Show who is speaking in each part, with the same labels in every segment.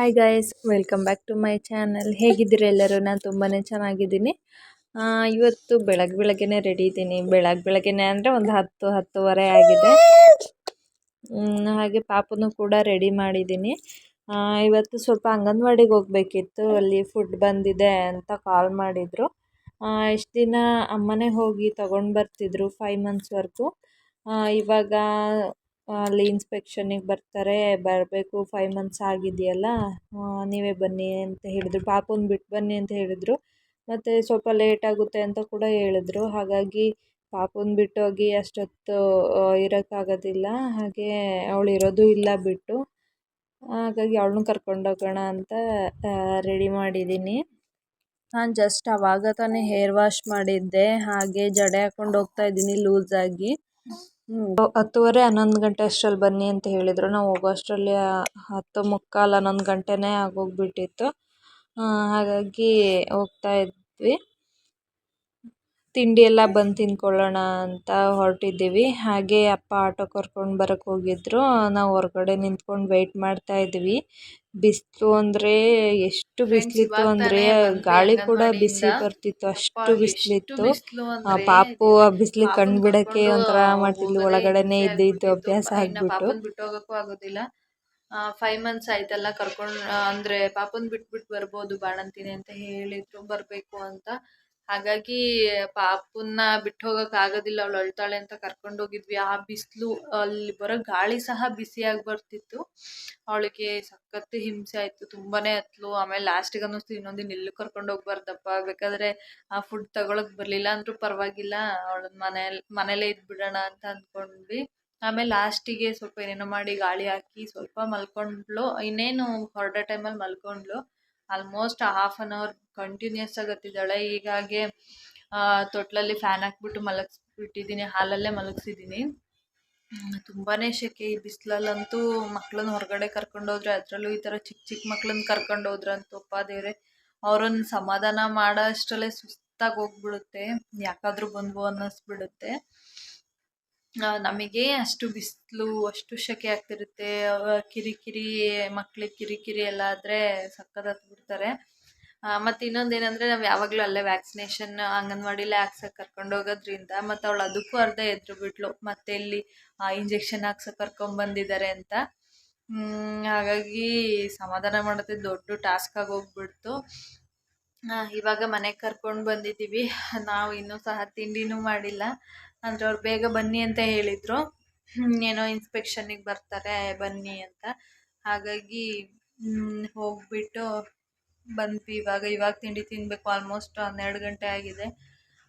Speaker 1: Hi guys, welcome back to my channel. ಹೇಗಿದ್ದೀರಾ ಎಲ್ಲರೂ? ನಾನು ತುಂಬಾ ಚೆನ್ನಾಗಿದ್ದೀನಿ. ಇವತ್ತು ಬೆಳಗ್ಗೆನೇ ರೆಡಿ ಇದ್ದೀನಿ. ಬೆಳಗ್ಗೆನೇ ಅಂದರೆ ಒಂದು 10-10:30 ಆಗಿದೆ. ಹಾಗೆ ಪಾಪನು ಕೂಡ ರೆಡಿ ಮಾಡಿದ್ದೀನಿ. ಇವತ್ತು ಸ್ವಲ್ಪ ಅಂಗನವಾಡಿಗೆ ಹೋಗಬೇಕಿತ್ತು. ಅಲ್ಲಿ ಫುಡ್ ಬಂದಿದೆ ಅಂತ ಕಾಲ್ ಮಾಡಿದರು. ಇಷ್ಟು ದಿನ ಅಮ್ಮನೇ ಹೋಗಿ ತೊಗೊಂಡು ಬರ್ತಿದ್ರು 5 ಮಂತ್ಸ್ವರೆಗೂ. ಇವಾಗ ಅಲ್ಲಿ ಇನ್ಸ್ಪೆಕ್ಷನಿಗೆ ಬರ್ತಾರೆ, ಬರಬೇಕು 5 ಮಂತ್ಸ್ ಆಗಿದೆಯಲ್ಲ, ನೀವೇ ಬನ್ನಿ ಅಂತ ಹೇಳಿದರು. ಪಾಪುನ ಬಿಟ್ಟು ಬನ್ನಿ ಅಂತ ಹೇಳಿದರು. ಮತ್ತು ಸ್ವಲ್ಪ ಲೇಟ್ ಆಗುತ್ತೆ ಅಂತ ಕೂಡ ಹೇಳಿದ್ರು. ಹಾಗಾಗಿ ಪಾಪುನ ಬಿಟ್ಟೋಗಿ ಅಷ್ಟೊತ್ತು ಇರೋಕ್ಕಾಗೋದಿಲ್ಲ. ಹಾಗೆ ಅವಳು ಇರೋದು ಇಲ್ಲ ಬಿಟ್ಟು. ಹಾಗಾಗಿ ಅವಳನ್ನೂ ಕರ್ಕೊಂಡೋಗೋಣ ಅಂತ ರೆಡಿ ಮಾಡಿದ್ದೀನಿ. ನಾನು ಜಸ್ಟ್ ಆವಾಗ ತಾನೇ ಹೇರ್ ವಾಶ್ ಮಾಡಿದ್ದೆ. ಹಾಗೆ ಜಡೆ ಹಾಕ್ಕೊಂಡು ಹೋಗ್ತಾ ಇದ್ದೀನಿ ಲೂಸಾಗಿ. 10:30 11 ಗಂಟೆ ಅಷ್ಟರಲ್ಲಿ ಬನ್ನಿ ಅಂತ ಹೇಳಿದರು. ನಾವು ಹೋಗೋ ಅಷ್ಟರಲ್ಲಿ 10:45 11 ಗಂಟೆನೇ ಆಗೋಗ್ಬಿಟ್ಟಿತ್ತು. ಹಾಗಾಗಿ ಹೋಗ್ತಾ ಇದ್ವಿ. ತಿಂಡಿ ಎಲ್ಲ ಬಂದು ತಿನ್ಕೊಳ್ಳೋಣ ಅಂತ ಹೊರಟಿದ್ದೀವಿ. ಹಾಗೆ ಅಪ್ಪ ಆಟೋ ಕರ್ಕೊಂಡು ಬರೋಕ್ಕೆ ಹೋಗಿದ್ರು. ನಾವು ಹೊರಗಡೆ ನಿಂತ್ಕೊಂಡು ವೆಯ್ಟ್ ಮಾಡ್ತಾ ಇದ್ವಿ. ಬಿಸಿಲು ಅಂದರೆ ಎಷ್ಟು ಬಿಸಿಲಿತ್ತು ಅಂದರೆ ಗಾಳಿ ಕೂಡ ಬಿಸಿ ಬರ್ತಿತ್ತು, ಅಷ್ಟು ಬಿಸಿಲಿತ್ತು. ಪಾಪು ಆ ಬಿಸಿಲಿಗೆ ಕಣ್ಣು ಬಿಡೋಕ್ಕೆ ಒಂಥರ ಮಾಡ್ತಿದ್ಲು, ಒಳಗಡೆನೇ ಇದ್ದು ಅಭ್ಯಾಸ ಆಗ್ಬಿಟ್ಟು.
Speaker 2: ಬಿಟ್ಟು ಹೋಗೋಕ್ಕೂ ಆಗೋದಿಲ್ಲ. 5 ಮಂತ್ಸ್ ಆಯ್ತಲ್ಲ, ಕರ್ಕೊಂಡು ಅಂದರೆ ಪಾಪನ್ ಬಿಟ್ಬಿಟ್ಟು ಬರ್ಬೋದು ಬಾಣಂತಿನಿ ಅಂತ ಹೇಳಿದ್ರು, ಬರಬೇಕು ಅಂತ. ಹಾಗಾಗಿ ಪಾಪುನ್ನ ಬಿಟ್ಟು ಹೋಗೋಕೆ ಆಗೋದಿಲ್ಲ, ಅವಳು ಅಳ್ತಾಳೆ ಅಂತ ಕರ್ಕೊಂಡು ಹೋಗಿದ್ವಿ. ಆ ಬಿಸಿಲು, ಅಲ್ಲಿ ಬರೋ ಗಾಳಿ ಸಹ ಬಿಸಿಯಾಗಿ ಬರ್ತಿತ್ತು. ಅವಳಿಗೆ ಸಖತ್ತು ಹಿಂಸೆ ಆಯಿತು, ತುಂಬಾನೇ ಹತ್ಲು. ಆಮೇಲೆ ಲಾಸ್ಟಿಗೆ ಅನ್ನಿಸ್ತು ಇನ್ನೊಂದಿನ ಎಲ್ಲೂ ಕರ್ಕೊಂಡು ಹೋಗ್ಬಾರ್ದಪ್ಪ, ಬೇಕಾದರೆ ಆ ಫುಡ್ ತಗೊಳಕ್ ಬರಲಿಲ್ಲ ಅಂದರೂ ಪರವಾಗಿಲ್ಲ, ಅವಳ ಮನೇಲೇ ಇದ್ಬಿಡೋಣ ಅಂತ ಅಂದ್ಕೊಂಡ್ವಿ. ಆಮೇಲೆ ಲಾಸ್ಟಿಗೆ ಸ್ವಲ್ಪ ಏನೇನೋ ಮಾಡಿ ಗಾಳಿ ಹಾಕಿ ಸ್ವಲ್ಪ ಮಲ್ಕೊಂಡ್ಳು. ಇನ್ನೇನು ಹೊರಡೋ ಟೈಮಲ್ಲಿ ಮಲ್ಕೊಂಡ್ಳು. ಆಲ್ಮೋಸ್ಟ್ ½ ಅನ್ ಅವರ್ ಕಂಟಿನ್ಯೂಸ್ ಆಗಿ ಹತ್ತಿದ್ದಾಳೆ. ಹೀಗಾಗಿ ತೊಟ್ಲಲ್ಲಿ ಫ್ಯಾನ್ ಹಾಕ್ಬಿಟ್ಟು ಮಲಗಿಸ್ಬಿಟ್ಟಿದ್ದೀನಿ, ಹಾಲಲ್ಲೇ ಮಲಗಿಸಿದ್ದೀನಿ. ತುಂಬಾ ಸೆಕೆ ಈ ಬಿಸಿಲಲ್ಲಂತೂ. ಮಕ್ಕಳನ್ನ ಹೊರಗಡೆ ಕರ್ಕೊಂಡೋದ್ರೆ, ಅದರಲ್ಲೂ ಈ ಥರ ಚಿಕ್ಕ ಚಿಕ್ಕ ಮಕ್ಕಳನ್ನ ಕರ್ಕೊಂಡೋದ್ರಂತಪ್ಪ ದೇವ್ರೆ, ಅವ್ರನ್ನ ಸಮಾಧಾನ ಮಾಡೋ ಅಷ್ಟರಲ್ಲೇ ಸುಸ್ತಾಗಿ ಹೋಗ್ಬಿಡುತ್ತೆ. ಯಾಕಾದರೂ ಬಂದ್ವು ಅನ್ನಿಸ್ಬಿಡುತ್ತೆ. ನಮಗೆ ಅಷ್ಟು ಬಿಸಿಲು, ಅಷ್ಟು ಸೆಕೆ ಆಗ್ತಿರುತ್ತೆ. ಕಿರಿಕಿರಿ, ಮಕ್ಳಿಗೆ ಕಿರಿಕಿರಿ ಎಲ್ಲ ಆದರೆ ಸಕ್ಕತ್ ಹತ್ಬಿಡ್ತಾರೆ. ಮತ್ತು ಇನ್ನೊಂದೇನೆಂದರೆ, ನಾವು ಯಾವಾಗಲೂ ಅಲ್ಲೇ ವ್ಯಾಕ್ಸಿನೇಷನ್ ಅಂಗನವಾಡಿಲೇ ಹಾಕ್ಸೋಕೆ ಕರ್ಕೊಂಡೋಗೋದ್ರಿಂದ, ಮತ್ತು ಅವಳು ಅದಕ್ಕೂ ಅರ್ಧ ಎದ್ರು ಬಿಟ್ಲು, ಮತ್ತೆ ಇಲ್ಲಿ ಇಂಜೆಕ್ಷನ್ ಹಾಕ್ಸೋಕೆ ಕರ್ಕೊಂಬಂದಿದ್ದಾರೆ ಅಂತ. ಹಾಗಾಗಿ ಸಮಾಧಾನ ಮಾಡೋದೇ ದೊಡ್ಡ ಟಾಸ್ಕ್ ಆಗೋಗ್ಬಿಡ್ತು. ಇವಾಗ ಮನೆಗೆ ಕರ್ಕೊಂಡು ಬಂದಿದ್ದೀವಿ. ನಾವು ಇನ್ನೂ ಸಹ ತಿಂಡಿನೂ ಮಾಡಿಲ್ಲ. ಅಂದರೆ ಅವ್ರು ಬೇಗ ಬನ್ನಿ ಅಂತ ಹೇಳಿದರು, ಏನೋ ಇನ್ಸ್ಪೆಕ್ಷನ್ನಿಗೆ ಬರ್ತಾರೆ ಬನ್ನಿ ಅಂತ. ಹಾಗಾಗಿ ಹೋಗ್ಬಿಟ್ಟು ಬಂದ್ವಿ. ಇವಾಗ ತಿಂಡಿ ತಿನ್ನಬೇಕು. ಆಲ್ಮೋಸ್ಟ್ 12 ಗಂಟೆ ಆಗಿದೆ.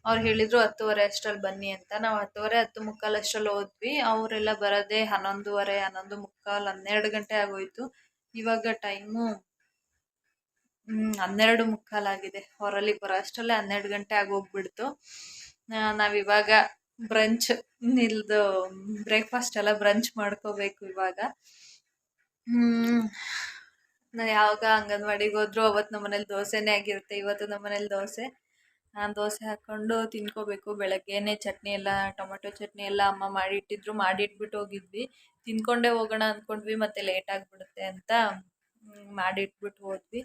Speaker 2: ಅವ್ರು ಹೇಳಿದರು 10:30 ಅಷ್ಟರಲ್ಲಿ ಬನ್ನಿ ಅಂತ. ನಾವು 10:30 10:45 ಅಷ್ಟರಲ್ಲಿ ಹೋದ್ವಿ. ಅವರೆಲ್ಲ ಬರೋದೇ 11:30 11:45 12 ಗಂಟೆ ಆಗೋಯಿತು. ಇವಾಗ ಟೈಮು 12:45 ಆಗಿದೆ. ಅವರಲ್ಲಿಗೆ ಬರೋ ಅಷ್ಟರಲ್ಲೇ 12 ಗಂಟೆ ಆಗೋಗ್ಬಿಡ್ತು. ನಾವಿವಾಗ ಬ್ರಂಚ್ ಬ್ರೇಕ್ಫಾಸ್ಟ್ ಎಲ್ಲ ಬ್ರಂಚ್ ಮಾಡ್ಕೋಬೇಕು ಇವಾಗ. ನಾವು ಯಾವಾಗ ಅಂಗನವಾಡಿಗೆ ಹೋದ್ರು ಅವತ್ತು ನಮ್ಮ ಮನೇಲಿ ದೋಸೆನೇ ಆಗಿರುತ್ತೆ. ಇವತ್ತು ನಮ್ಮ ಮನೇಲಿ ದೋಸೆ ಹಾಕ್ಕೊಂಡು ತಿನ್ಕೋಬೇಕು. ಬೆಳಗ್ಗೆನೇ ಚಟ್ನಿ ಎಲ್ಲ, ಟೊಮೆಟೊ ಚಟ್ನಿ ಎಲ್ಲ ಅಮ್ಮ ಮಾಡಿಟ್ಬಿಟ್ಟು ಹೋಗಿದ್ವಿ. ತಿನ್ಕೊಂಡೇ ಹೋಗೋಣ ಅಂದ್ಕೊಂಡ್ವಿ, ಮತ್ತು ಲೇಟ್ ಆಗಿಬಿಡುತ್ತೆ ಅಂತ ಮಾಡಿಟ್ಬಿಟ್ಟು ಹೋದ್ವಿ.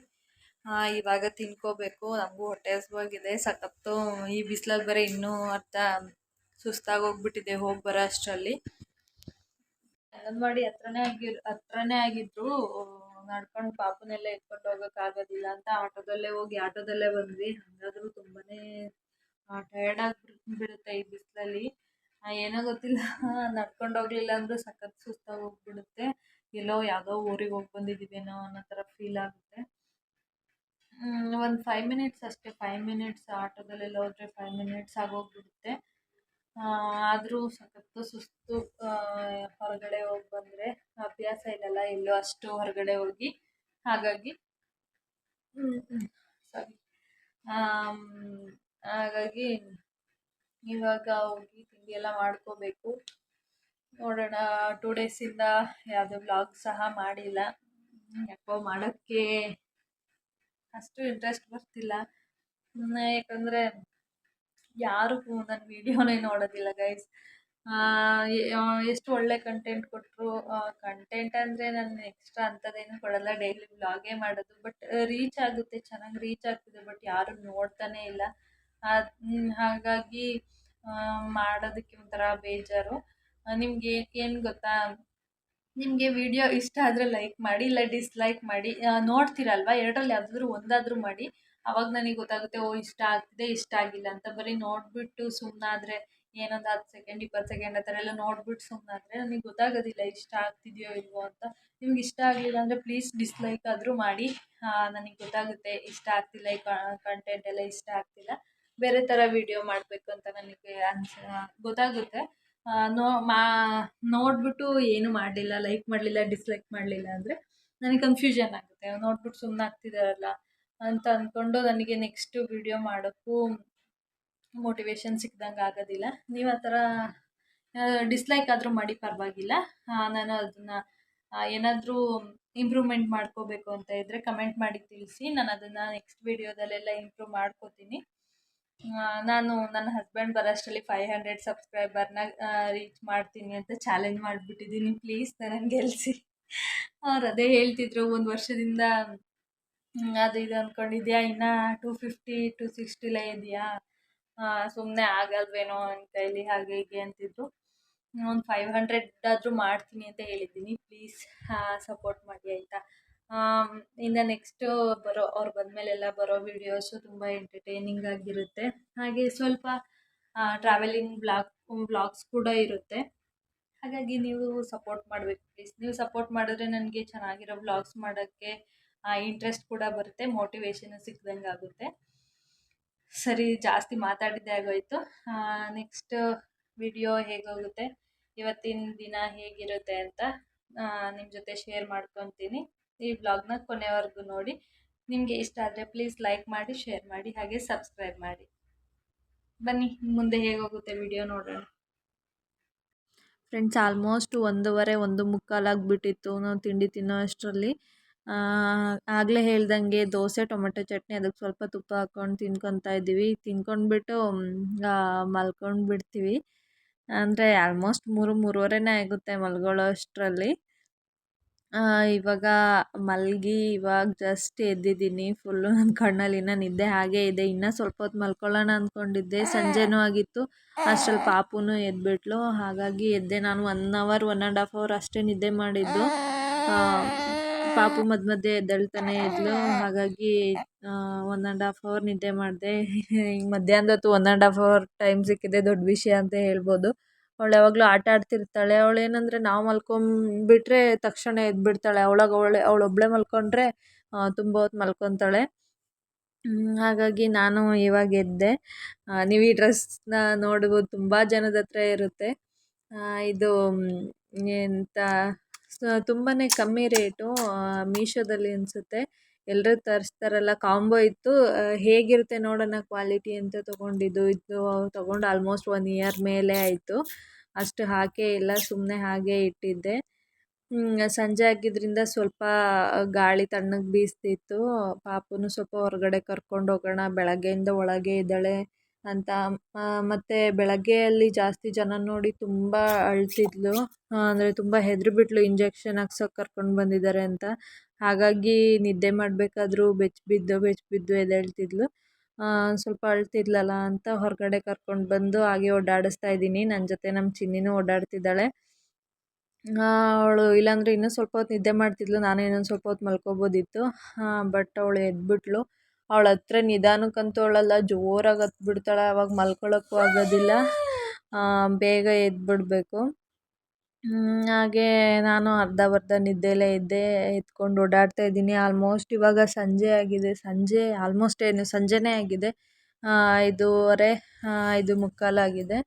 Speaker 2: ಇವಾಗ ತಿನ್ಕೋಬೇಕು. ನಮಗೂ ಹೊಟ್ಟೆ ಹಸ್ವಾಗಿದೆ ಸಖತ್ತು. ಈ ಬಿಸಿಲಲ್ಲಿ ಬೇರೆ ಇನ್ನೂ ಸುಸ್ತಾಗೋಗ್ಬಿಟ್ಟಿದೆ ಹೋಗಿ ಬರೋ ಅಷ್ಟರಲ್ಲಿ. ಅಂಗನವಾಡಿ ಹತ್ರನೇ ಆಗಿದ್ರು, ನಡ್ಕೊಂಡು ಪಾಪನೆಲ್ಲ ಎತ್ಕೊಂಡು ಹೋಗೋಕ್ಕಾಗೋದಿಲ್ಲ ಅಂತ ಆಟೋದಲ್ಲೇ ಹೋಗಿ ಆಟೋದಲ್ಲೇ ಬಂದ್ವಿ. ಹಾಗಾದರೂ ತುಂಬಾ ಟಯರ್ಡ್ ಆಗಿಬಿಡುತ್ತೆ ಈ ಬಿಸಿಲಲ್ಲಿ. ಏನೋ ಗೊತ್ತಿಲ್ಲ, ನಡ್ಕೊಂಡು ಹೋಗಲಿಲ್ಲ ಅಂದರೂ ಸಖತ್ ಸುಸ್ತಾಗಿ ಹೋಗ್ಬಿಡುತ್ತೆ. ಯಾವುದೋ ಊರಿಗೆ ಹೋಗಿ ಬಂದಿದ್ದೀವೇನೋ ಅನ್ನೋ ಥರ ಫೀಲ್ ಆಗುತ್ತೆ. ಒಂದು 5 ಮಿನಿಟ್ಸ್ ಅಷ್ಟೇ, 5 ಮಿನಿಟ್ಸ್ ಆಟೋದಲ್ಲೆಲ್ಲ ಹೋದರೆ 5 ಮಿನಿಟ್ಸ್ ಆಗೋಗ್ಬಿಡುತ್ತೆ. ಆದರೂ ಸಖತ್ತು ಸುಸ್ತು. ಹೊರಗಡೆ ಹೋಗಿ ಬಂದರೆ ಅಭ್ಯಾಸ ಇಲ್ಲಲ್ಲ ಎಲ್ಲೋ ಅಷ್ಟು ಹೊರಗಡೆ ಹೋಗಿ. ಹಾಗಾಗಿ ಇವಾಗ ಹೋಗಿ ತಿಂಡಿ ಎಲ್ಲ ಮಾಡ್ಕೋಬೇಕು. ನೋಡೋಣ. 2 ಡೇಸಿಂದ ಯಾವುದೇ ವ್ಲಾಗ್ ಸಹ ಮಾಡಿಲ್ಲ. ಯಾಕೋ ಮಾಡೋಕ್ಕೆ ಅಷ್ಟು ಇಂಟ್ರೆಸ್ಟ್ ಬರ್ತಿಲ್ಲ. ಯಾಕಂದರೆ ಯಾರು ನನ್ನ ವೀಡಿಯೋನೇ ನೋಡೋದಿಲ್ಲ ಗೈಸ್. ಎಷ್ಟು ಒಳ್ಳೆ ಕಂಟೆಂಟ್ ಕೊಟ್ಟರು. ಕಂಟೆಂಟ್ ಅಂದರೆ ನಾನು ಎಕ್ಸ್ಟ್ರಾ ಅಂಥದ್ದೇನು ಕೊಡಲ್ಲ, ಡೈಲಿ ವ್ಲಾಗೇ ಮಾಡೋದು. ಬಟ್ ರೀಚ್ ಆಗುತ್ತೆ, ಚೆನ್ನಾಗಿ ರೀಚ್ ಆಗ್ತಿದೆ. ಬಟ್ ಯಾರೂ ನೋಡ್ತಾನೇ ಇಲ್ಲ. ಹಾಗಾಗಿ ಮಾಡೋದಕ್ಕೆ ಒಂಥರ ಬೇಜಾರು. ನಿಮಗೆ ಏನು ಗೊತ್ತಾ, ನಿಮಗೆ ವಿಡಿಯೋ ಇಷ್ಟ ಆದರೆ ಲೈಕ್ ಮಾಡಿ, ಇಲ್ಲ ಡಿಸ್ಲೈಕ್ ಮಾಡಿ. ನೋಡ್ತೀರಲ್ವಾ, ಎರಡರಲ್ಲಿ ಯಾವುದಾದ್ರೂ ಒಂದಾದರೂ ಮಾಡಿ. ಅವಾಗ ನನಗೆ ಗೊತ್ತಾಗುತ್ತೆ, ಓ ಇಷ್ಟ ಆಗ್ತಿದೆ, ಇಷ್ಟ ಆಗಿಲ್ಲ ಅಂತ. ಬರೀ ನೋಡಿಬಿಟ್ಟು ಸುಮ್ಮನಾದರೆ, ಏನೊಂದು 10 ಸೆಕೆಂಡ್ 20 ಸೆಕೆಂಡ್ ಆ ಥರ ಎಲ್ಲ ನೋಡ್ಬಿಟ್ಟು ಸುಮ್ಮನಾದರೆ ನನಗೆ ಗೊತ್ತಾಗೋದಿಲ್ಲ ಇಷ್ಟ ಆಗ್ತಿದೆಯೋ ಇಲ್ವೋ ಅಂತ. ನಿಮ್ಗೆ ಇಷ್ಟ ಆಗಲಿಲ್ಲ ಅಂದರೆ ಪ್ಲೀಸ್ ಡಿಸ್ಲೈಕ್ ಆದರೂ ಮಾಡಿ. ನನಗೆ ಗೊತ್ತಾಗುತ್ತೆ ಇಷ್ಟ ಆಗ್ತಿಲ್ಲ, ಈ ಕಂಟೆಂಟ್ ಎಲ್ಲ ಇಷ್ಟ ಆಗ್ತಿಲ್ಲ, ಬೇರೆ ಥರ ವಿಡಿಯೋ ಮಾಡಬೇಕು ಅಂತ ನನಗೆ ಗೊತ್ತಾಗುತ್ತೆ. ನೋ ಮಾ ನೋಡಿಬಿಟ್ಟು ಏನು ಮಾಡಲಿಲ್ಲ, ಲೈಕ್ ಮಾಡಲಿಲ್ಲ, ಡಿಸ್ಲೈಕ್ ಮಾಡಲಿಲ್ಲ ಅಂದರೆ ನನಗೆ ಕನ್ಫ್ಯೂಷನ್ ಆಗುತ್ತೆ. ನೋಡ್ಬಿಟ್ಟು ಸುಮ್ಮನಾಗ್ತಿದ್ದಾರಲ್ಲ ಅಂತ ಅಂದ್ಕೊಂಡು ನನಗೆ ನೆಕ್ಸ್ಟ್ ವಿಡಿಯೋ ಮಾಡೋಕ್ಕೂ ಮೋಟಿವೇಶನ್ ಸಿಕ್ದಂಗೆ ಆಗೋದಿಲ್ಲ. ನೀವು ಆ ಥರ ಡಿಸ್ಲೈಕ್ ಆದರೂ ಮಾಡಿ, ಪರವಾಗಿಲ್ಲ. ನಾನು ಅದನ್ನು ಏನಾದರೂ ಇಂಪ್ರೂವ್ಮೆಂಟ್ ಮಾಡ್ಕೋಬೇಕು ಅಂತ ಇದ್ದರೆ ಕಮೆಂಟ್ ಮಾಡಿ ತಿಳಿಸಿ. ನಾನು ಅದನ್ನು ನೆಕ್ಸ್ಟ್ ವಿಡಿಯೋದಲ್ಲೆಲ್ಲ ಇಂಪ್ರೂವ್ ಮಾಡ್ಕೋತೀನಿ. ನಾನು ನನ್ನ ಹಸ್ಬೆಂಡ್ ಬರೋಷ್ಟರಲ್ಲಿ 500 ಸಬ್ಸ್ಕ್ರೈಬರ್ನ ರೀಚ್ ಮಾಡ್ತೀನಿ ಅಂತ ಚಾಲೆಂಜ್ ಮಾಡಿಬಿಟ್ಟಿದ್ದೀನಿ. ಪ್ಲೀಸ್ ನನ್ನನ್ನು ಗೆಲ್ಲಿಸಿ. ಅವ್ರು ಅದೇ ಹೇಳ್ತಿದ್ರು, ಒಂದು ವರ್ಷದಿಂದ ಅದು ಇದು ಅಂದ್ಕೊಂಡಿದ್ಯಾ, ಇನ್ನು 250 260 ಇದೆಯಾ, ಸುಮ್ಮನೆ ಆಗಲ್ವೇನೋ ನನ್ನ ಕೈಲಿ, ಹಾಗೆ ಹೀಗೆ ಅಂತಿದ್ರು. ಒಂದು 500 ಆದರೂ ಮಾಡ್ತೀನಿ ಅಂತ ಹೇಳಿದ್ದೀನಿ. ಪ್ಲೀಸ್ ಸಪೋರ್ಟ್ ಮಾಡಿ ಆಯಿತಾ. ಇನ್ನು ನೆಕ್ಸ್ಟು ಅವ್ರು ಬಂದಮೇಲೆಲ್ಲ ಬರೋ ವೀಡಿಯೋಸು ತುಂಬ ಎಂಟರ್ಟೈನಿಂಗ್ ಆಗಿರುತ್ತೆ. ಹಾಗೆ ಸ್ವಲ್ಪ ಟ್ರಾವೆಲಿಂಗ್ ವ್ಲಾಗ್ಸ್ ಕೂಡ ಇರುತ್ತೆ. ಹಾಗಾಗಿ ನೀವು ಸಪೋರ್ಟ್ ಮಾಡಬೇಕು ಪ್ಲೀಸ್. ನೀವು ಸಪೋರ್ಟ್ ಮಾಡಿದ್ರೆ ನನಗೆ ಚೆನ್ನಾಗಿರೋ ವ್ಲಾಗ್ಸ್ ಮಾಡೋಕ್ಕೆ ಇಂಟ್ರೆಸ್ಟ್ ಕೂಡ ಬರುತ್ತೆ, ಮೋಟಿವೇಶನ್ ಸಿಕ್ದಂಗೆ ಆಗುತ್ತೆ. ಸರಿ, ಜಾಸ್ತಿ ಮಾತಾಡಿದ್ದೇ ಆಗೋಯಿತು. ನೆಕ್ಸ್ಟ್ ವಿಡಿಯೋ ಹೇಗೋಗುತ್ತೆ, ಇವತ್ತಿನ ದಿನ ಹೇಗಿರುತ್ತೆ ಅಂತ ನಿಮ್ಮ ಜೊತೆ ಶೇರ್ ಮಾಡ್ಕೊತೀನಿ. ಈ ವ್ಲಾಗ್ನ ಕೊನೆವರೆಗೂ ನೋಡಿ. ನಿಮಗೆ ಇಷ್ಟ ಆದರೆ ಪ್ಲೀಸ್ ಲೈಕ್ ಮಾಡಿ, ಶೇರ್ ಮಾಡಿ, ಹಾಗೆ ಸಬ್ಸ್ಕ್ರೈಬ್ ಮಾಡಿ. ಬನ್ನಿ ಮುಂದೆ ಹೇಗೋಗುತ್ತೆ ವಿಡಿಯೋ ನೋಡೋಣ. ಫ್ರೆಂಡ್ಸ್, ಆಲ್ಮೋಸ್ಟ್ 1:15 1:45 ಆಗಿಬಿಟ್ಟಿತ್ತು ನಾವು ತಿಂಡಿ ತಿನ್ನೋ ಅಷ್ಟರಲ್ಲಿ. ಆಗಲೇ ಹೇಳ್ದಂಗೆ ದೋಸೆ ಟೊಮೆಟೊ ಚಟ್ನಿ, ಅದಕ್ಕೆ ಸ್ವಲ್ಪ ತುಪ್ಪ ಹಾಕ್ಕೊಂಡು ತಿನ್ಕೊತಾ ಇದ್ದೀವಿ. ತಿನ್ಕೊಂಡ್ಬಿಟ್ಟು ಮಲ್ಕೊಂಡು ಬಿಡ್ತೀವಿ. ಅಂದರೆ ಆಲ್ಮೋಸ್ಟ್ 3-3:30 ಆಗುತ್ತೆ ಮಲ್ಗೊಳ್ಳೋ ಅಷ್ಟರಲ್ಲಿ. ಇವಾಗ ಮಲಗಿ ಇವಾಗ ಜಸ್ಟ್ ಎದ್ದಿದ್ದೀನಿ. ಫುಲ್ಲು ನನ್ನ ಕಣ್ಣಲ್ಲಿ ಇನ್ನೂ ನಿದ್ದೆ ಹಾಗೇ ಇದೆ. ಇನ್ನೂ ಸ್ವಲ್ಪ ಹೊತ್ತು ಮಲ್ಕೊಳ್ಳೋಣ ಅಂದ್ಕೊಂಡಿದ್ದೆ, ಸಂಜೆನೂ ಆಗಿತ್ತು. ಅಷ್ಟರಲ್ಲಿ ಪಾಪುನೂ ಎದ್ಬಿಟ್ಲು. ಹಾಗಾಗಿ ಎದ್ದೆ. ನಾನು 1 ಅವರ್ 1.5 ಅವರ್ ಅಷ್ಟೇ ನಿದ್ದೆ ಮಾಡಿದ್ದು. ಪಾಪು ಮಧ್ಯೆ ಎದ್ದೇಳ್ತಾನೆ ಇದ್ಲು. ಹಾಗಾಗಿ 1.5 ಅವರ್ ನಿದ್ದೆ ಮಾಡಿದೆ. ಈಗ ಮಧ್ಯಾಹ್ನದ ಹೊತ್ತು 1.5 ಅವರ್ ಟೈಮ್ ಸಿಕ್ಕಿದೆ, ದೊಡ್ಡ ವಿಷಯ ಅಂತ ಹೇಳ್ಬೋದು. ಅವಳು ಯಾವಾಗಲೂ ಆಟ ಆಡ್ತಿರ್ತಾಳೆ. ಅವಳು ಏನಂದರೆ ನಾವು ಮಲ್ಕೊಂಬಿಟ್ರೆ ತಕ್ಷಣ ಎದ್ಬಿಡ್ತಾಳೆ. ಅವಳೊಬ್ಬಳೇ ಮಲ್ಕೊಂಡ್ರೆ ತುಂಬ ಹೊತ್ತು ಮಲ್ಕೊತಾಳೆ. ಹಾಗಾಗಿ ನಾನು ಇವಾಗ ಎದ್ದೆ. ನೀವು ಈ ಡ್ರೆಸ್ನ ನೋಡ್ಬೋದು, ತುಂಬ ಜನದ ಹತ್ರ ಇರುತ್ತೆ. ಇದು ಎಂತ ತುಂಬಾ ಕಮ್ಮಿ ರೇಟು, ಮೀಶೋದಲ್ಲಿ ಅನಿಸುತ್ತೆ. ಎಲ್ಲರೂ ತರಿಸ್ತಾರಲ್ಲ, ಕಾಂಬೋ ಇತ್ತು. ಹೇಗಿರುತ್ತೆ ನೋಡೋಣ ಕ್ವಾಲಿಟಿ ಅಂತ ತೊಗೊಂಡಿದ್ದು. ಇದು ತೊಗೊಂಡು ಆಲ್ಮೋಸ್ಟ್ 1 ಇಯರ್ ಮೇಲೆ ಆಯಿತು. ಅಷ್ಟು ಹಾಕೇ ಇಲ್ಲ, ಸುಮ್ಮನೆ ಹಾಗೇ ಇಟ್ಟಿದ್ದೆ. ಸಂಜೆ ಆಗಿದ್ದರಿಂದ ಸ್ವಲ್ಪ ಗಾಳಿ ತಣ್ಣಗೆ ಬೀಸ್ತಿತ್ತು. ಪಾಪುನು ಸ್ವಲ್ಪ ಹೊರಗಡೆ ಕರ್ಕೊಂಡು ಹೋಗೋಣ, ಬೆಳಗ್ಗೆಯಿಂದ ಒಳಗೆ ಇದ್ದಾಳೆ ಅಂತ. ಮತ್ತು ಬೆಳಗ್ಗೆಯಲ್ಲಿ ಜಾಸ್ತಿ ಜನ ನೋಡಿ ತುಂಬ ಅಳ್ತಿದ್ಲು. ಅಂದರೆ ತುಂಬ ಹೆದರಿಬಿಟ್ಲು, ಇಂಜೆಕ್ಷನ್ ಹಾಕ್ಸೋಕೆ ಕರ್ಕೊಂಡು ಬಂದಿದ್ದಾರೆ ಅಂತ. ಹಾಗಾಗಿ ನಿದ್ದೆ ಮಾಡಬೇಕಾದ್ರೂ ಬೆಚ್ಚಬಿದ್ದು ಎದ್ದೇಳ್ತಿದ್ಲು. ಸ್ವಲ್ಪ ಅಳ್ತಿದ್ಲಲ್ಲ ಅಂತ ಹೊರಗಡೆ ಕರ್ಕೊಂಡು ಬಂದು ಹಾಗೆ ಓಡಾಡಿಸ್ತಾ ಇದ್ದೀನಿ. ನನ್ನ ಜೊತೆ ನಮ್ಮ ಚಿನ್ನಿನೂ ಓಡಾಡ್ತಿದ್ದಾಳೆ. ಅವಳು ಇಲ್ಲಾಂದರೆ ಇನ್ನೂ ಸ್ವಲ್ಪ ಹೊತ್ತು ನಿದ್ದೆ ಮಾಡ್ತಿದ್ಲು, ನಾನು ಇನ್ನೊಂದು ಸ್ವಲ್ಪ ಹೊತ್ತು ಮಲ್ಕೋಬೋದಿತ್ತು. ಬಟ್ ಅವಳು ಎದ್ಬಿಟ್ಲು. ಅವಳ ಹತ್ರ ನಿಧಾನಕ್ಕಂತೂ ಅವಳಲ್ಲ, ಜೋರಾಗಿ ಹತ್ಬಿಡ್ತಾಳೆ. ಆವಾಗ ಮಲ್ಕೊಳ್ಳೋಕ್ಕೂ ಆಗೋದಿಲ್ಲ, ಬೇಗ ಎದ್ಬಿಡಬೇಕು. ಹಾಗೆ ನಾನು ಅರ್ಧ ನಿದ್ದೆಲೇ ಇದ್ದೆ, ಎತ್ಕೊಂಡು ಓಡಾಡ್ತಾ ಇದ್ದೀನಿ. ಆಲ್ಮೋಸ್ಟ್ ಇವಾಗ ಸಂಜೆ ಆಗಿದೆ. ಸಂಜೆನೇ ಆಗಿದೆ. 5:30 5:45 ಆಗಿದೆ.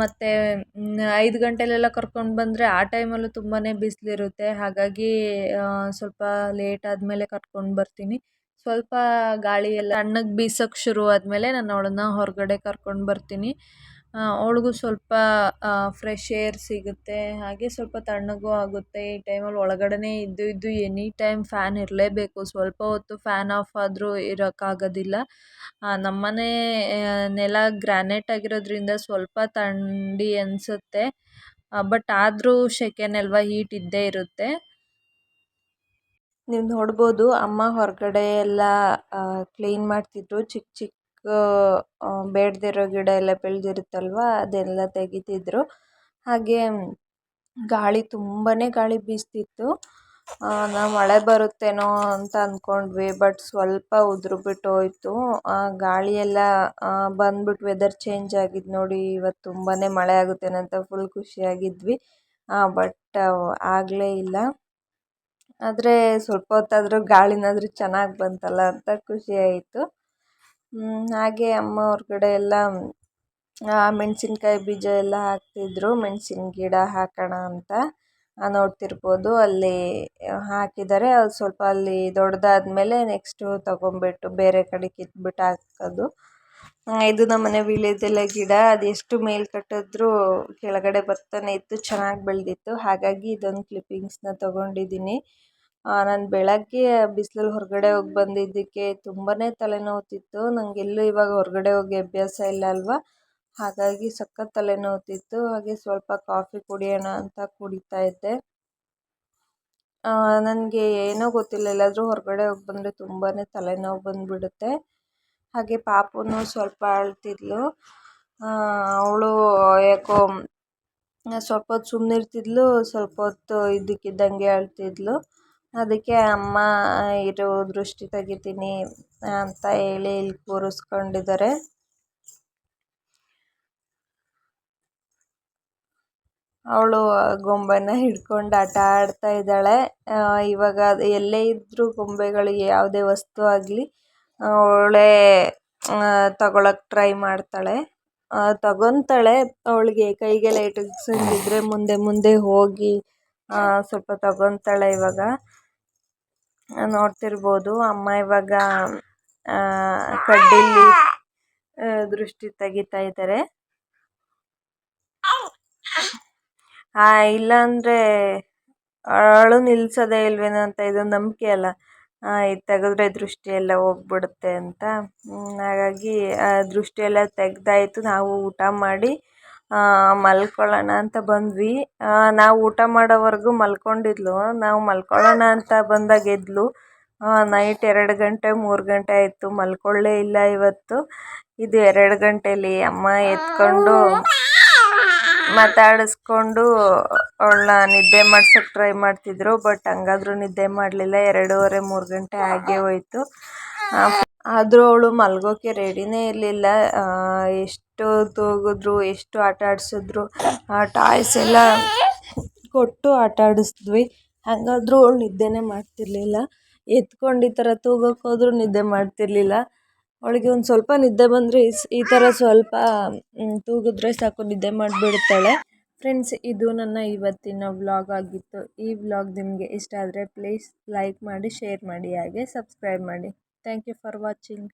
Speaker 2: ಮತ್ತು 5 ಗಂಟೆಲೆಲ್ಲ ಕರ್ಕೊಂಡು ಬಂದರೆ ಆ ಟೈಮಲ್ಲೂ ತುಂಬಾ ಬಿಸಿಲಿರುತ್ತೆ. ಹಾಗಾಗಿ ಸ್ವಲ್ಪ ಲೇಟ್ ಆದಮೇಲೆ ಕರ್ಕೊಂಡು ಬರ್ತೀನಿ. ಸ್ವಲ್ಪ ಗಾಳಿ ಎಲ್ಲ ತಣ್ಣಗೆ ಬೀಸೋಕ್ಕೆ ಶುರು ಆದಮೇಲೆ ನಾನು ಅವಳನ್ನ ಹೊರಗಡೆ ಕರ್ಕೊಂಡು ಬರ್ತೀನಿ.
Speaker 1: ಅವಳಿಗೂ ಸ್ವಲ್ಪ ಫ್ರೆಶ್ ಏರ್ ಸಿಗುತ್ತೆ, ಹಾಗೆ ಸ್ವಲ್ಪ ತಣ್ಣಗೂ ಆಗುತ್ತೆ. ಈ ಟೈಮಲ್ಲಿ ಒಳಗಡೆನೇ ಇದ್ದು ಇದ್ದು ಎನಿ ಟೈಮ್ ಫ್ಯಾನ್ ಇರಲೇಬೇಕು, ಸ್ವಲ್ಪ ಹೊತ್ತು ಫ್ಯಾನ್ ಆಫ್ ಆದರೂ ಇರೋಕ್ಕಾಗೋದಿಲ್ಲ. ನಮ್ಮನೆ ನೆಲ ಗ್ರಾನೈಟ್ ಆಗಿರೋದ್ರಿಂದ ಸ್ವಲ್ಪ ಥಂಡಿ ಅನಿಸುತ್ತೆ, ಬಟ್ ಆದರೂ ಸೆಕೆನಲ್ವಾ, ಹೀಟ್ ಇದ್ದೇ ಇರುತ್ತೆ. ನೀವು ನೋಡ್ಬೋದು ಅಮ್ಮ ಹೊರಗಡೆ ಎಲ್ಲ ಕ್ಲೀನ್ ಮಾಡ್ತಿದ್ರು. ಚಿಕ್ಕ ಚಿಕ್ಕ ಬೇಡದಿರೋ ಗಿಡ ಎಲ್ಲ ಬೆಳೆದಿರುತ್ತಲ್ವ, ಅದೆಲ್ಲ ತೆಗಿತಿದ್ರು. ಹಾಗೆ ಗಾಳಿ ತುಂಬಾ ಗಾಳಿ ಬೀಸ್ತಿತ್ತು. ನಾವು ಮಳೆ ಬರುತ್ತೇನೋ ಅಂತ ಅಂದ್ಕೊಂಡ್ವಿ, ಬಟ್ ಸ್ವಲ್ಪ ಉದುರು ಹೋಯಿತು. ಗಾಳಿ ಎಲ್ಲ ಬಂದ್ಬಿಟ್ಟು ವೆದರ್ ಚೇಂಜ್ ಆಗಿದ್ದು ನೋಡಿ, ಇವತ್ತು ತುಂಬಾ ಮಳೆ ಆಗುತ್ತೇನೋ ಅಂತ ಫುಲ್ ಖುಷಿಯಾಗಿದ್ವಿ. ಬಟ್ ಆಗಲೇ ಇಲ್ಲ. ಆದರೆ ಸ್ವಲ್ಪ ಹೊತ್ತಾದರೂ ಗಾಳಿನಾದರೂ ಚೆನ್ನಾಗಿ ಬಂತಲ್ಲ ಅಂತ ಖುಷಿ ಆಯಿತು. ಹಾಗೆ ಅಮ್ಮ ಹೊರಗಡೆ ಎಲ್ಲ ಮೆಣಸಿನ್ಕಾಯಿ ಬೀಜ ಎಲ್ಲ ಹಾಕ್ತಿದ್ರು, ಮೆಣಸಿನ ಗಿಡ ಹಾಕೋಣ ಅಂತ. ನೋಡ್ತಿರ್ಬೋದು ಅಲ್ಲಿ ಹಾಕಿದ್ದಾರೆ. ಅದು ಸ್ವಲ್ಪ ಅಲ್ಲಿ ದೊಡ್ಡದಾದ್ಮೇಲೆ ನೆಕ್ಸ್ಟು ತೊಗೊಂಬಿಟ್ಟು ಬೇರೆ ಕಡೆ ಕಿತ್ಬಿಟ್ಟು ಹಾಕೋದು. ಇದು ನಮ್ಮನೆ ವೀಳ್ಯದೆಲೆ ಗಿಡ. ಅದು ಎಷ್ಟು ಮೇಲ್ ಕಟ್ಟಿದ್ರೂ ಕೆಳಗಡೆ ಬರ್ತಾನೆ ಇತ್ತು, ಚೆನ್ನಾಗಿ ಬೆಳೆದಿತ್ತು. ಹಾಗಾಗಿ ಇದೊಂದು ಕ್ಲಿಪ್ಪಿಂಗ್ಸ್ನ ತೊಗೊಂಡಿದ್ದೀನಿ. ನಾನು ಬೆಳಗ್ಗೆ ಬಿಸಿಲಲ್ಲಿ ಹೊರಗಡೆ ಹೋಗಿ ಬಂದಿದ್ದಕ್ಕೆ ತುಂಬಾ ತಲೆನೋವ್ತಿತ್ತು. ನನಗೆಲ್ಲೂ ಇವಾಗ ಹೊರಗಡೆ ಹೋಗಿ ಅಭ್ಯಾಸ ಇಲ್ಲ ಅಲ್ವಾ, ಹಾಗಾಗಿ ಸಖತ್ ತಲೆನೋವ್ತಿತ್ತು. ಹಾಗೆ ಸ್ವಲ್ಪ ಕಾಫಿ ಕುಡಿಯೋಣ ಅಂತ ಕುಡಿತಾ ಇದ್ದೆ. ನನಗೆ ಏನೋ ಗೊತ್ತಿಲ್ಲ, ಎಲ್ಲಾದರೂ ಹೊರಗಡೆ ಹೋಗಿ ಬಂದರೆ ತುಂಬಾ ತಲೆನೋವು ಬಂದುಬಿಡುತ್ತೆ. ಹಾಗೆ ಪಾಪುನು ಸ್ವಲ್ಪ ಅಳ್ತಿದ್ಲು. ಅವಳು ಯಾಕೋ ಸ್ವಲ್ಪ ಹೊತ್ತು ಸುಮ್ಮನಿರ್ತಿದ್ಲು, ಸ್ವಲ್ಪ ಹೊತ್ತು ಇದ್ದಕ್ಕಿದ್ದಂಗೆ ಅಳ್ತಿದ್ಲು. ಅದಕ್ಕೆ ಅಮ್ಮ ಇರು ದೃಷ್ಟಿ ತೆಗಿತೀನಿ ಅಂತ ಹೇಳಿ ಇಲ್ಲಿ ಕೂರಿಸ್ಕೊಂಡಿದ್ದಾರೆ. ಅವಳು ಗೊಂಬೆನ ಹಿಡ್ಕೊಂಡು ಆಟ ಆಡ್ತಾ ಇದ್ದಾಳೆ. ಇವಾಗ ಅದು ಎಲ್ಲೇ ಇದ್ದರೂ ಗೊಂಬೆಗಳಿಗೆ ಯಾವುದೇ ವಸ್ತು ಆಗಲಿ ಅವಳೇ ತಗೊಳಕ್ಕೆ ಟ್ರೈ ಮಾಡ್ತಾಳೆ, ತಗೊತಾಳೆ. ಅವಳಿಗೆ ಕೈಗೆಲ್ಲ ಎಟಕ್ಸಂಗಿದ್ರೆ ಮುಂದೆ ಮುಂದೆ ಹೋಗಿ ಸ್ವಲ್ಪ ತಗೊತಾಳೆ. ಇವಾಗ ನೋಡ್ತಿರ್ಬೋದು ಅಮ್ಮ ಇವಾಗ ಕಡ್ಡಿಲಿ ದೃಷ್ಟಿ ತೆಗಿತಾ ಇದ್ದಾರೆ. ಇಲ್ಲಾಂದರೆ ಅಳು ನಿಲ್ಲಿಸೋದೇ ಇಲ್ವೇನೋ ಅಂತ ಇದೊಂದು ನಂಬಿಕೆ ಅಲ್ಲ, ಇದು ತೆಗೆದ್ರೆ ದೃಷ್ಟಿ ಎಲ್ಲ ಹೋಗ್ಬಿಡುತ್ತೆ ಅಂತ. ಹಾಗಾಗಿ ದೃಷ್ಟಿ ಎಲ್ಲ ತೆಗೆದಾಯ್ತು. ನಾವು ಊಟ ಮಾಡಿ ಮಲ್ಕೊಳ್ಳೋಣ ಅಂತ ಬಂದ್ವಿ. ನಾವು ಊಟ ಮಾಡೋವರೆಗೂ ಮಲ್ಕೊಂಡಿದ್ಲು. ನಾವು ಮಲ್ಕೊಳ್ಳೋಣ ಅಂತ ಬಂದಾಗ ಎದ್ಲು. ನೈಟ್ 2 ಗಂಟೆ 3 ಗಂಟೆ ಆಯಿತು, ಮಲ್ಕೊಳ್ಳೇ ಇಲ್ಲ ಇವತ್ತು. ಇದು 2 ಗಂಟೆಯಲ್ಲಿ ಅಮ್ಮ ಎತ್ಕೊಂಡು ಮಾತಾಡಿಸ್ಕೊಂಡು ಅವಳನ್ನ ನಿದ್ದೆ ಮಾಡ್ಸೋಕ್ಕೆ ಟ್ರೈ ಮಾಡ್ತಿದ್ರು, ಬಟ್ ಹಂಗಾದ್ರೂ ನಿದ್ದೆ ಮಾಡಲಿಲ್ಲ. 2:30 3 ಗಂಟೆ ಆಗೇ ಹೋಯಿತು. ಆದರೂ ಅವಳು ಮಲ್ಗೋಕ್ಕೆ ರೆಡಿನೇ ಇರಲಿಲ್ಲ. ಎಷ್ಟು ತೂಗಿದ್ರು, ಎಷ್ಟು ಆಟ ಆಡಿಸಿದ್ರು, ಟಾಯ್ಸ್ ಎಲ್ಲ ಕೊಟ್ಟು ಆಟ ಆಡಿಸಿದ್ವಿ, ಹಾಗಾದ್ರೂ ಅವಳು ನಿದ್ದೆನೇ ಮಾಡ್ತಿರ್ಲಿಲ್ಲ. ಎತ್ಕೊಂಡು ಈ ಥರ ತೂಗಕ್ಕೆ ಹೋದ್ರೂ ನಿದ್ದೆ ಮಾಡ್ತಿರ್ಲಿಲ್ಲ. ಅವಳಿಗೆ ಒಂದು ಸ್ವಲ್ಪ ನಿದ್ದೆ ಬಂದರೆ ಈ ಥರ ಸ್ವಲ್ಪ ತೂಗಿದ್ರೆ ಸಾಕು, ನಿದ್ದೆ ಮಾಡಿಬಿಡ್ತಾಳೆ. ಫ್ರೆಂಡ್ಸ್, ಇದು ನನ್ನ ಇವತ್ತಿನ ವ್ಲಾಗ್ ಆಗಿತ್ತು. ಈ ವ್ಲಾಗ್ ನಿಮಗೆ ಇಷ್ಟ ಆದರೆ ಪ್ಲೀಸ್ ಲೈಕ್ ಮಾಡಿ, ಶೇರ್ ಮಾಡಿ, ಹಾಗೆ ಸಬ್ಸ್ಕ್ರೈಬ್ ಮಾಡಿ. Thank you for watching.